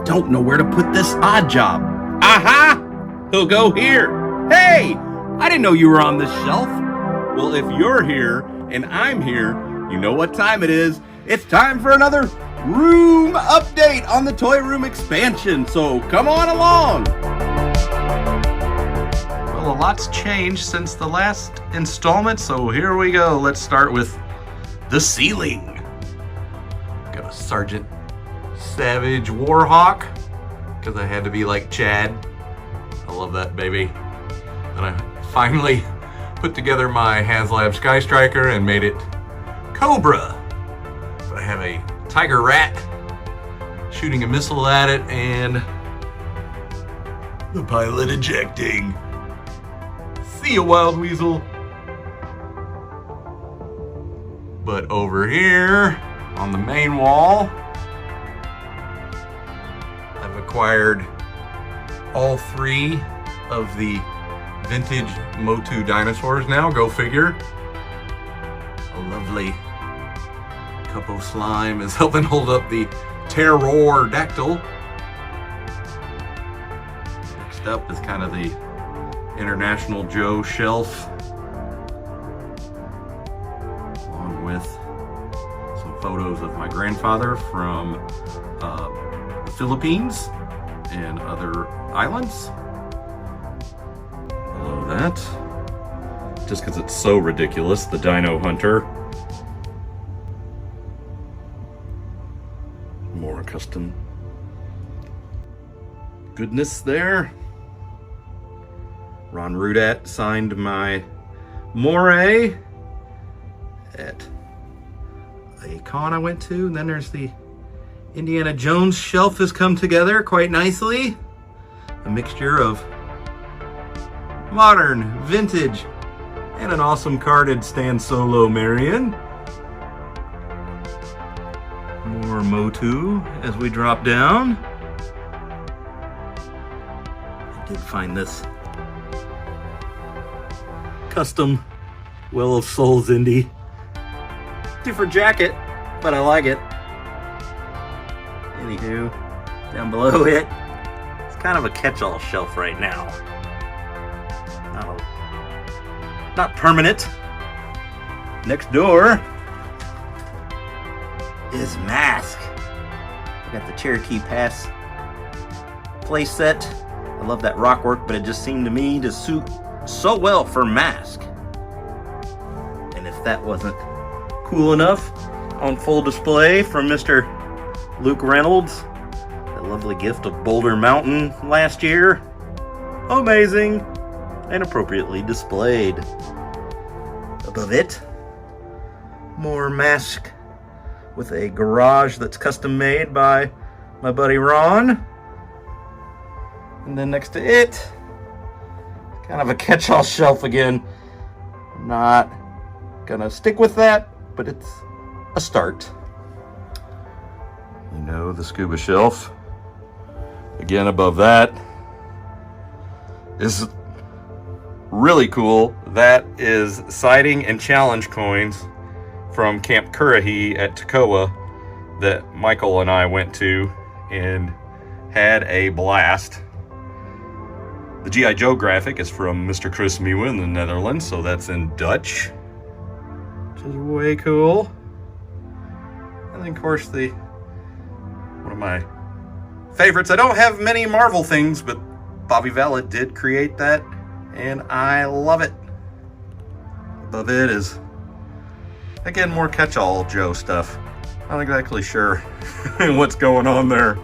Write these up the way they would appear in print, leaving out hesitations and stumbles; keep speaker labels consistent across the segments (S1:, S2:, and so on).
S1: don't know where to put this odd job. Aha! He'll go here. Hey! I didn't know you were on this shelf. Well, if you're here and I'm here, you know what time it is. It's time for another room update on the toy room expansion. So come on along. Well, a lot's changed since the last installment, so here we go. Let's start with the ceiling. Got a Sergeant Savage Warhawk, because I had to be like Chad. I love that baby. And I finally put together my HasLab Sky Striker and made it Cobra. But I have a Tiger Rat shooting a missile at it and the pilot ejecting. See ya, Wild Weasel. But over here on the main wall, I've acquired all three of the vintage Motu dinosaurs now, go figure. A lovely Cupo Slime is helping hold up the Pterodactyl. Next up is kind of the International Joe shelf, along with some photos of my grandfather from the Philippines and other islands. Below that, just because it's so ridiculous, the Dino Hunter. More custom goodness there. Ron Rudat signed my Moray at a con I went to. And then there's the Indiana Jones shelf has come together quite nicely. A mixture of modern, vintage, and an awesome carded Stan Solo Marion. More Motu as we drop down. I did find this custom Well of Souls indie. Different jacket, but I like it. Anywho, down below it, it's kind of a catch-all shelf right now. Not permanent. Next door is Mask. I got the Cherokee Pass playset. I love that rock work, but it just seemed to me to suit so well for Mask. And if that wasn't cool enough, on full display from Mr. Luke Reynolds, that lovely gift of Boulder Mountain last year. Amazing and appropriately displayed. Above it, more Mask with a garage that's custom made by my buddy Ron. And then next to it, kind of a catch-all shelf again. Not gonna stick with that, but it's a start. You know, the Scuba shelf. Again, above that is really cool. That is sighting and challenge coins from Camp Currahee at Toccoa that Michael and I went to and had a blast. The G.I. Joe graphic is from Mr. Chris Miwa in the Netherlands, so that's in Dutch, which is way cool. And then, of course, one of my favorites. I don't have many Marvel things, but Bobby Vallet did create that, and I love it. Above it is, again, more catch-all Joe stuff. Not exactly sure what's going on there.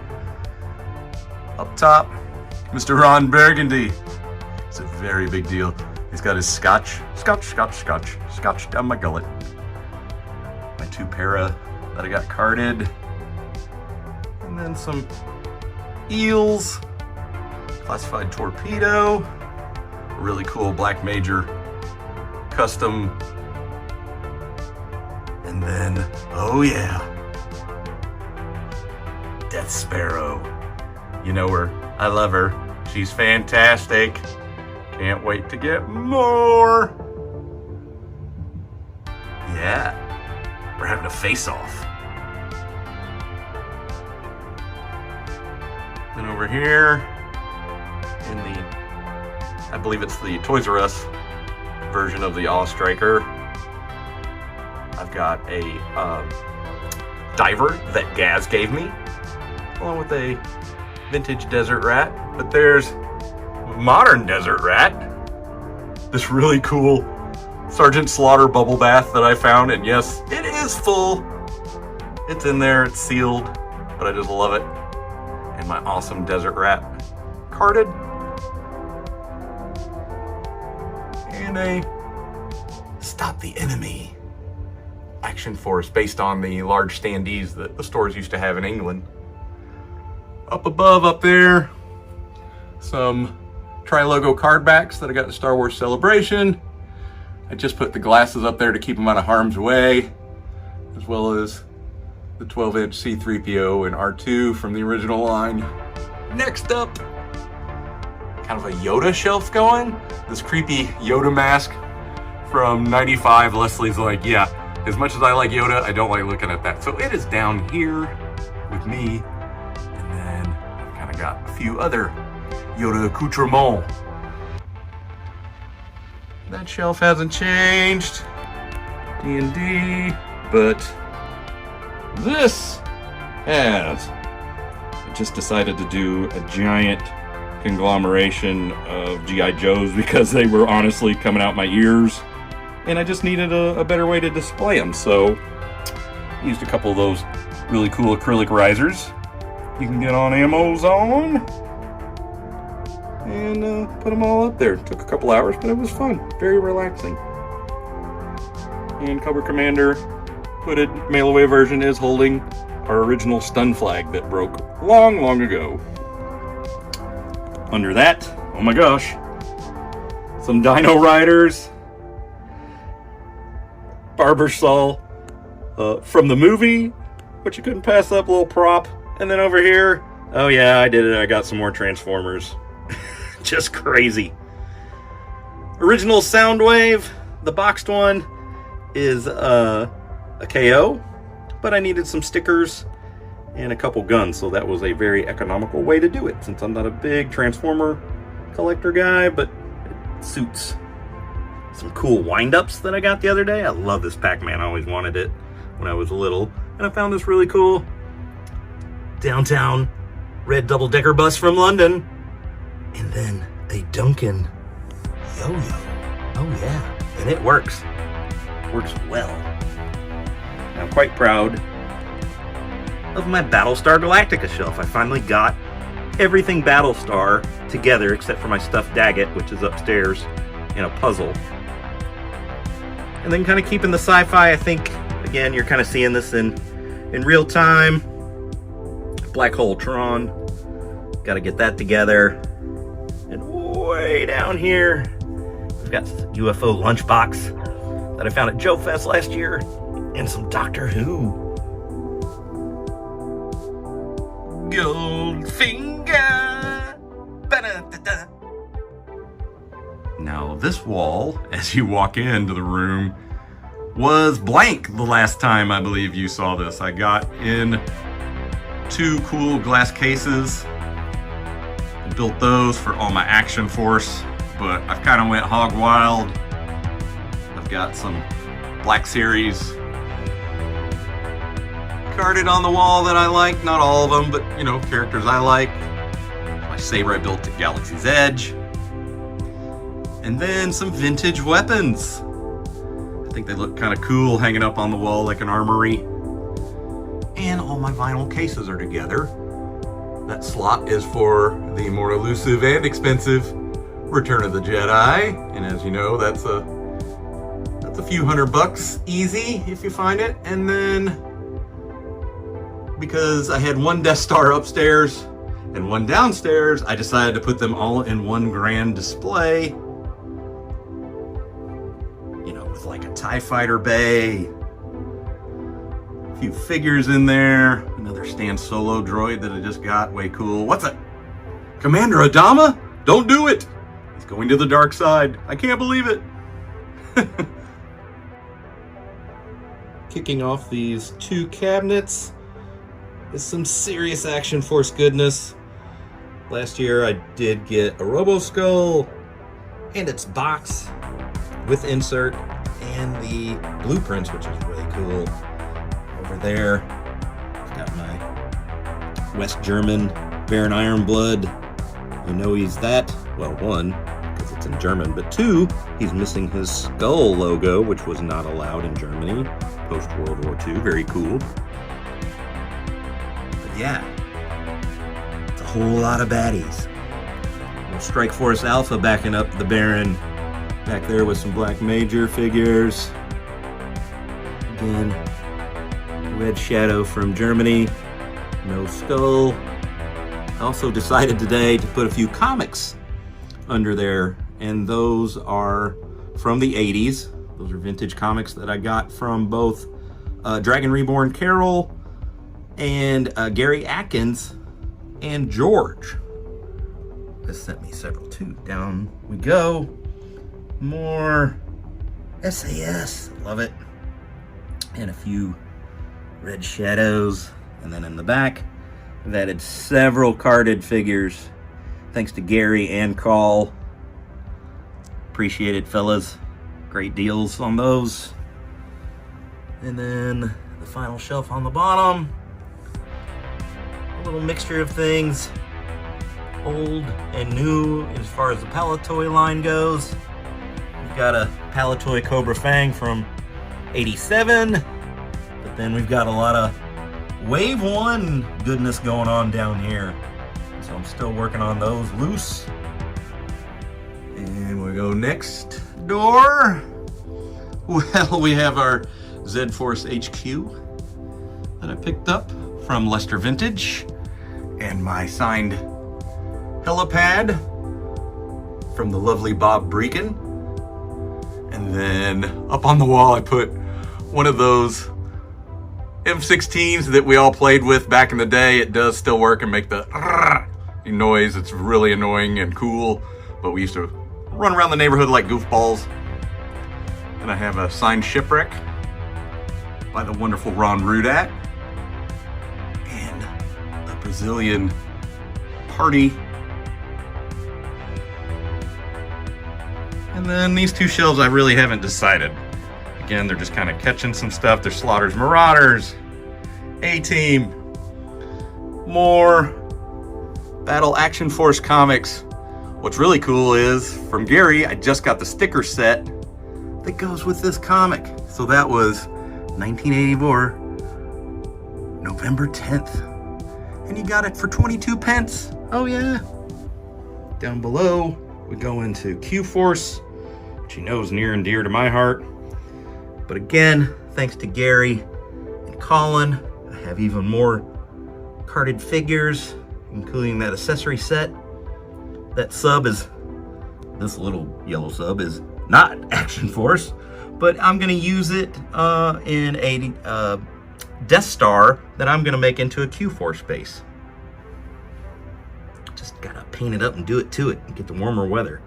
S1: Up top, Mr. Ron Burgundy. It's a very big deal. He's got his scotch down my gullet. My two para that I got carded. And then some eels. Classified torpedo. A really cool Black Major custom. And then, oh yeah, Death Sparrow. You know her. I love her. She's fantastic. Can't wait to get more. Yeah, we're having a face-off. Then over here, in the, I believe it's the Toys R Us version of the Awe Striker, I've got a diver that Gaz gave me, along with a vintage desert rat. But there's modern desert rat, this really cool Sergeant Slaughter bubble bath that I found, and yes, it is full. It's in there, it's sealed, but I just love it. And my awesome desert rat carded. And a Stop the Enemy action force based on the large standees that the stores used to have in England. Up above, up there, some tri-logo card backs that I got in Star Wars Celebration. I just put the glasses up there to keep them out of harm's way, as well as the 12-inch C-3PO and R2 from the original line. Next up, kind of a Yoda shelf going. This creepy Yoda mask from '95. Leslie's like, yeah, as much as I like Yoda, I don't like looking at that. So it is down here with me. And then I've kind of got a few other Yoda accoutrements. That shelf hasn't changed. D&D, but this has. I just decided to do a giant conglomeration of G.I. Joes because they were honestly coming out my ears, and I just needed a better way to display them. So I used a couple of those really cool acrylic risers you can get on Amazon, and put them all up there. Took a couple hours, but it was fun. Very relaxing. And Cobra Commander hooded mail away version is holding our original stun flag that broke long, long ago. Under that, oh my gosh, some Dino Riders, barber saw from the movie, but you couldn't pass up, a little prop. And then over here, oh yeah, I did it. I got some more Transformers. Just crazy. Original Soundwave, the boxed one, is a KO, but I needed some stickers and a couple guns, so that was a very economical way to do it, since I'm not a big Transformer collector guy, but it suits. Some cool wind-ups that I got the other day. I love this Pac-Man. I always wanted it when I was little, and I found this really cool downtown red double-decker bus from London. And then a Duncan yo-yo. Oh yeah, and it works. Works well. I'm quite proud of my Battlestar Galactica shelf. I finally got everything Battlestar together except for my stuffed Daggett, which is upstairs in a puzzle. And then kind of keeping the sci-fi, I think, again, you're kind of seeing this in real time. Black Hole Tron. Got to get that together. And way down here, we've got UFO lunchbox that I found at Joe Fest last year, and some Doctor Who. Goldfinger. Ba-da-da-da. Now, this wall, as you walk into the room, was blank the last time I believe you saw this. I got in 2 cool glass cases. Built those for all my Action Force, but I've kind of went hog wild. I've got some Black Series carded on the wall that I like. Not all of them, but you know, characters I like. My saber I built at Galaxy's Edge. And then some vintage weapons. I think they look kind of cool hanging up on the wall like an armory. And all my vinyl cases are together. That slot is for the more elusive and expensive Return of the Jedi. And as you know, that's a few $100 easy if you find it. And then, because I had one Death Star upstairs and one downstairs, I decided to put them all in one grand display. You know, with like a TIE Fighter bay, a few figures in there, another Stan Solo droid that I just got, way cool. What's it? Commander Adama? Don't do it! He's going to the dark side. I can't believe it. Kicking off these 2 cabinets is some serious Action Force goodness.
S2: Last year I did get a Robo Skull and its box with insert and the blueprints, which is really cool. Over there, I've got my West German Baron Ironblood. I know he's that, well, one, because it's in German, but two, he's missing his skull logo, which was not allowed in Germany post-World War II. Very cool. But yeah, it's a whole lot of baddies. Little Strike Force Alpha backing up the Baron. Back there with some Black Major figures. Again, Red Shadow from Germany. No skull. I also decided today to put a few comics under there, and those are from the 80s. Those are vintage comics that I got from both Dragon Reborn Karl and Gary Atkins and George. This sent me several too. Down we go. More SAS. Love it. And a few Red Shadows. And then in the back, I've added several carded figures. Thanks to Gary and Karl. Appreciate it, fellas. Great deals on those. And then the final shelf on the bottom. A little mixture of things. Old and new as far as the Palatoy line goes. We've got a Palatoy Cobra Fang from 87. But then we've got a lot of Wave 1 goodness going on down here. So I'm still working on those loose. And we go next door. Well, we have our Z-Force HQ that I picked up from Leicester Vintage. And my signed helipad from the lovely Bob Breakin. And then up on the wall I put one of those M16s that we all played with back in the day. It does still work and make the noise. It's really annoying and cool, but we used to run around the neighborhood like goofballs. And I have a signed Shipwreck by the wonderful Ron Rudat and a Brazilian Party. And then these two shelves I really haven't decided. Again, they're just kind of catching some stuff. There's Slaughter's Marauders, A-Team, more Battle Action Force comics. What's really cool is, from Gary, I just got the sticker set that goes with this comic. So that was 1984, November 10th. And you got it for 22 pence. Oh yeah. Down below, we go into Q-Force, which you know is near and dear to my heart. But again, thanks to Gary and Colin, I have even more carded figures, including that accessory set. That sub is, this little yellow sub is not Action Force, but I'm gonna use it in a Death Star that I'm gonna make into a Q-Force base. Just gotta paint it up and do it to it and get the warmer weather.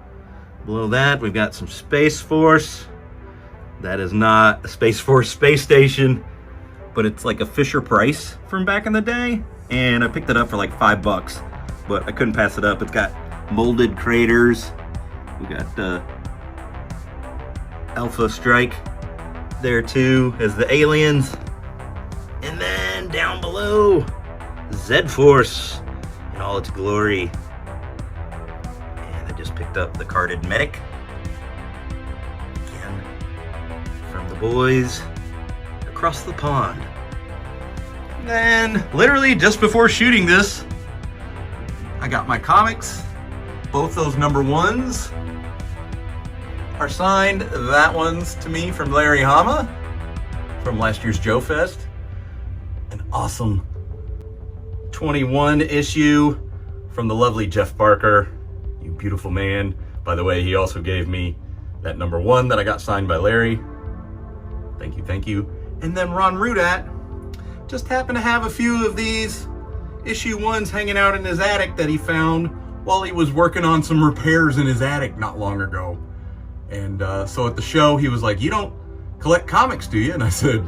S2: Below that, we've got some Space Force. That is not a Space Force space station, but it's like a Fisher Price from back in the day. And I picked it up for like $5, but I couldn't pass it up. It's got molded craters. We got Alpha Strike there too as the aliens. And then down below, Z-Force in all its glory. And I just picked up the carded Medic. Again, from the boys across the pond. And then, literally just before shooting this, I got my comics. Both those number ones are signed. That one's to me from Larry Hama from last year's Joe Fest. An awesome 21 issue from the lovely Jeff Barker. You beautiful man. By the way, he also gave me that number one that I got signed by Larry. Thank you, thank you. And then Ron Rudat just happened to have a few of these issue ones hanging out in his attic that he found while he was working on some repairs in his attic not long ago. And so at the show, he was like, "You don't collect comics, do you?" And I said,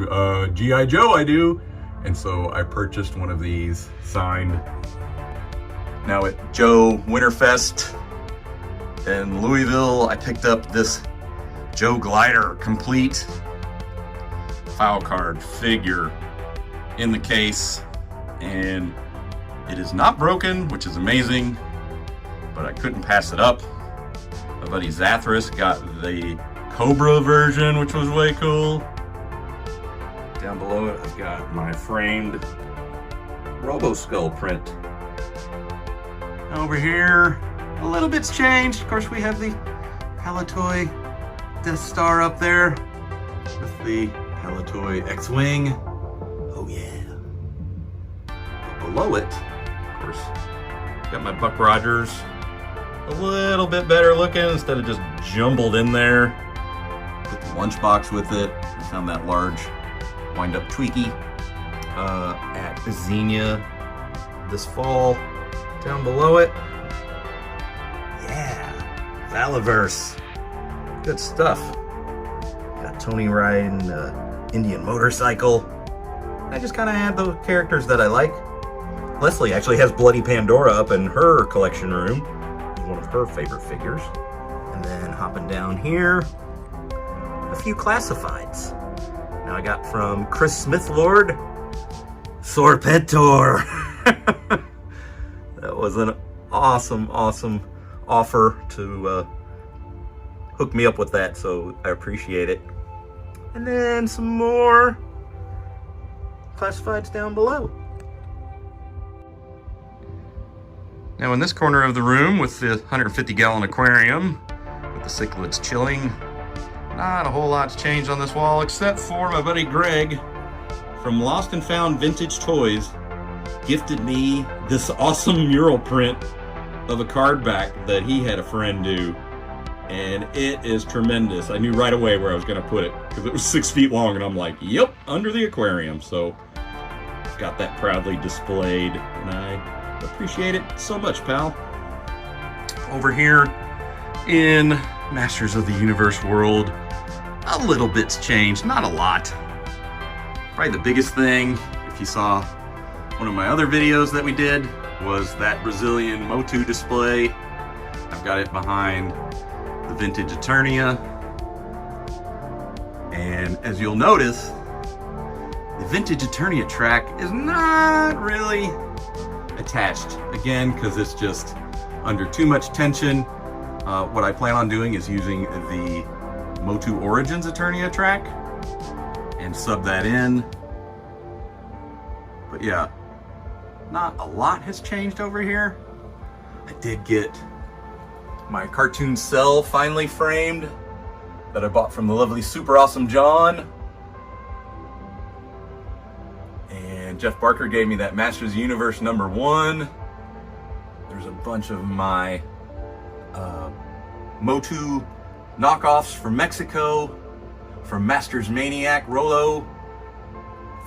S2: G.I. Joe, I do. And so I purchased one of these signed Now at Joe Winterfest in Louisville, I picked up this Joe Glider complete file card figure in the case, and it is not broken, which is amazing, but I couldn't pass it up. My buddy Zathras got the Cobra version, which was way cool. Down below it, I've got my framed Robo-Skull print. Over here, a little bit's changed. Of course, we have the Palatoy Death Star up there with the Palatoy X-Wing. Oh yeah. But below it, of course, got my Buck Rogers. A little bit better looking instead of just jumbled in there. Put the lunchbox with it. I found that large wind-up Tweaky at Xenia this fall. Down below it, yeah, Valiverse. Good stuff. Got Tony riding the Indian motorcycle. I just kind of add the characters that I like. Leslie actually has Bloody Pandora up in her collection room. It's one of her favorite figures. And then hopping down here, a few classifieds. Now I got from Chris Smithlord, Sorpetor. That was an awesome offer to hook me up with that, so I appreciate it. And then some more classifieds down below. Now in this corner of the room with the 150-gallon aquarium with the cichlids chilling, not a whole lot's changed on this wall except for my buddy Greg from Lost and Found Vintage Toys gifted me this awesome mural print of a card back that he had a friend do, and it is tremendous. I knew right away where I was going to put it because it was 6 feet long, and I'm like, yep, under the aquarium. So got that proudly displayed, and I appreciate it so much, pal. Over here in Masters of the Universe world, a little bit's changed, not a lot. Probably the biggest thing, if you saw one of my other videos that we did, was that Brazilian Motu display. I've got it behind the vintage Eternia. And as you'll notice, the vintage Eternia track is not really attached. Again, because it's just under too much tension. What I plan on doing is using the Motu Origins Eternia track and sub that in. But yeah, not a lot has changed over here. I did get my cartoon cell finally framed that I bought from the lovely Super Awesome John. And Jeff Barker gave me that Masters of the Universe #1. There's a bunch of my Motu knockoffs from Mexico, from Masters Maniac Rolo.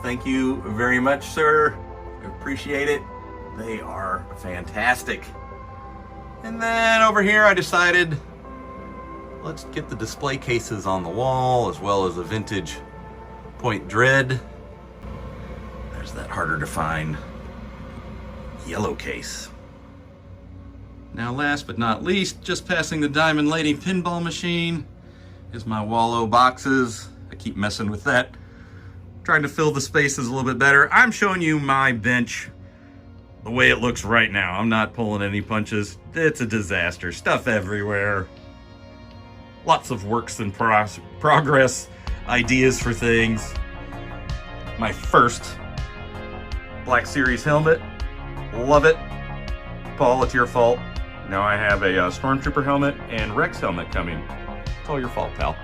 S2: Thank you very much, sir. I appreciate it. They are fantastic. And then over here I decided, let's get the display cases on the wall as well as a vintage Point Dread. There's that harder to find yellow case. Now last but not least, just passing the Diamond Lady pinball machine is my Wallow boxes. I keep messing with that, trying to fill the spaces a little bit better. I'm showing you my bench the way it looks right now. I'm not pulling any punches. It's a disaster. Stuff everywhere. Lots of works in progress, ideas for things. My first Black Series helmet. Love it. Paul, it's your fault. Now I have a Stormtrooper helmet and Rex helmet coming. It's all your fault, pal.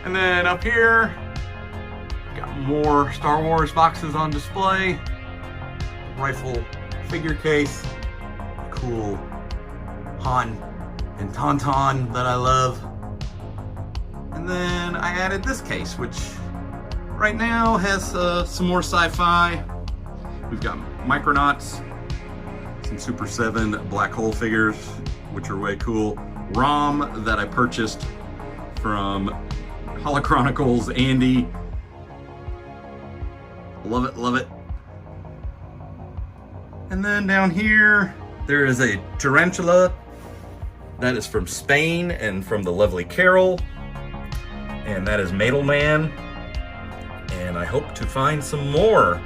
S2: And then up here, got more Star Wars boxes on display. Rifle figure case. Cool Han and Tauntaun that I love. And then I added this case, which right now has some more sci-fi. We've got Micronauts, some Super 7 Black Hole figures, which are way cool. ROM that I purchased from Holochronicles Andy. Love it, love it. And then down here, there is a tarantula that is from Spain and from the lovely Karl. And that is Madelman. And I hope to find some more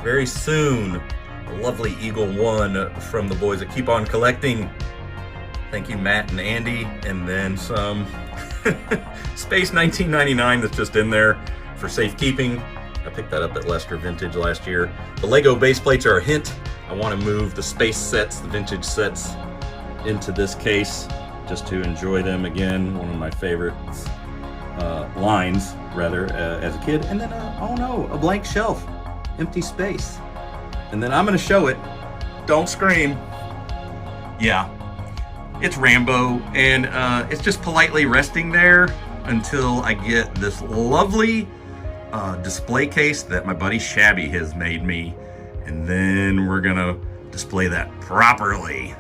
S2: very soon. A lovely Eagle One from the boys that Keep On Collecting. Thank you, Matt and Andy. And then some Space 1999 that's just in there for safekeeping. I picked that up at Leicester Vintage last year. The Lego base plates are a hint. I want to move the space sets, the vintage sets, into this case just to enjoy them again. One of my favorite lines, rather, as a kid. And then, oh no, a blank shelf, empty space. And then I'm going to show it. Don't scream. Yeah, it's Rambo, and it's just politely resting there until I get this lovely display case that my buddy Shabby has made me, and then we're gonna display that properly.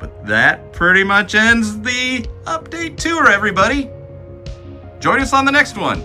S2: But that pretty much ends the update tour, everybody. Join us on the next one.